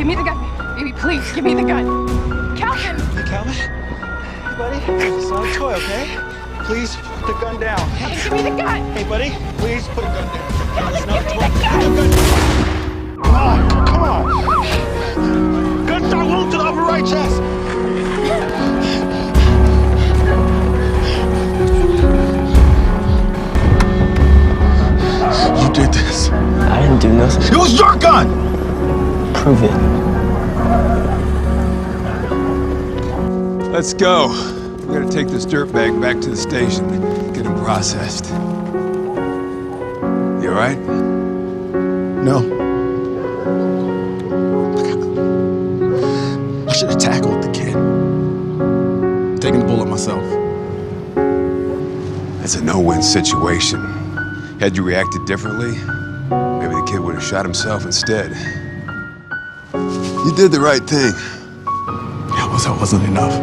Give me the gun. Baby, please, give me the gun. Calvin! Hey, Calvin? Hey, buddy. It's not a toy, okay? Please put the gun down. Calvin, give me the gun! Hey, buddy. Please put the gun down. Calvin, It's not give a me toy. the gun! Come on, come on. Gunshot wound to the upper right chest. You did this. I didn't do nothing. It was your gun! Prove it. Let's go. We gotta take this dirtbag back to the station, get him processed. You all right? No. I should have tackled the kid. Taking the bullet myself. It's a no-win situation. Had you reacted differently, maybe the kid would have shot himself instead. You did the right thing. Yeah, that wasn't enough.